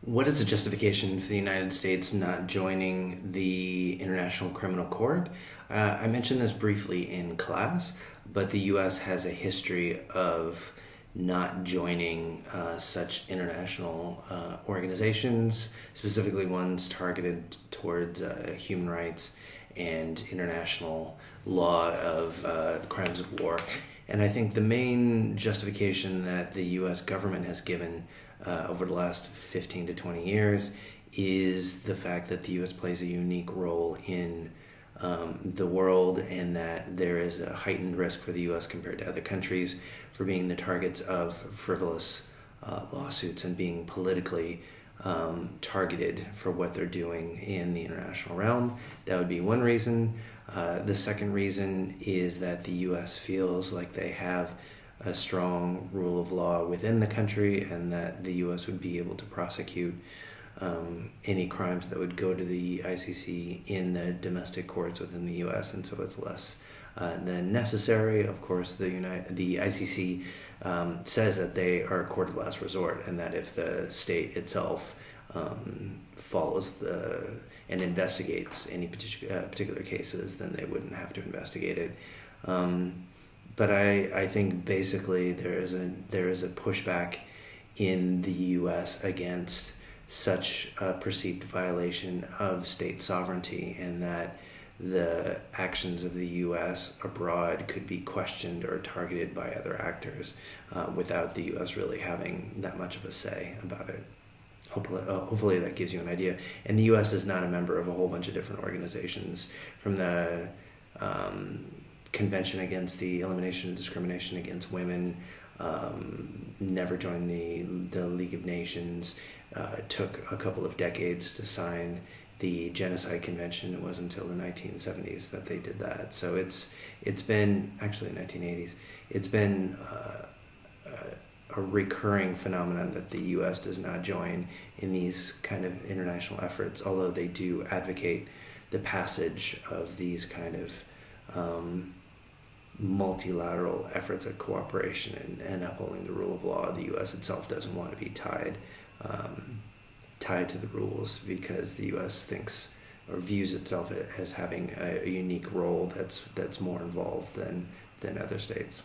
What is the justification for the United States not joining the International Criminal Court? I mentioned this briefly in class, but the U.S. has a history of not joining such international organizations, specifically ones targeted towards human rights and international law of crimes of war. And I think the main justification that the U.S. government has given over the last 15 to 20 years is the fact that the U.S. plays a unique role in the world, and that there is a heightened risk for the U.S. compared to other countries for being the targets of frivolous lawsuits and being politically targeted for what they're doing in the international realm. That would be one reason. The second reason is that the U.S. feels like they have a strong rule of law within the country, and that the U.S. would be able to prosecute any crimes that would go to the ICC in the domestic courts within the U.S., and so it's less than necessary. Of course, the ICC says that they are a court of last resort, and that if the state itself follows and investigates any particular cases, then they wouldn't have to investigate it. But I think basically there is a pushback in the U.S. against such a perceived violation of state sovereignty, and that the actions of the U.S. abroad could be questioned or targeted by other actors without the U.S. really having that much of a say about it. Hopefully that gives you an idea. And the U.S. is not a member of a whole bunch of different organizations, from the Convention Against the Elimination of Discrimination Against Women, never joined the League of Nations, took a couple of decades to sign the Genocide Convention. It wasn't until the 1970s that they did that. So it's been, actually 1980s, it's been a recurring phenomenon that the U.S. does not join in these kind of international efforts, although they do advocate the passage of these kind of multilateral efforts at cooperation and upholding the rule of law. The U.S. itself doesn't want to be tied to the rules, because the U.S. thinks or views itself as having a unique role that's more involved than other states.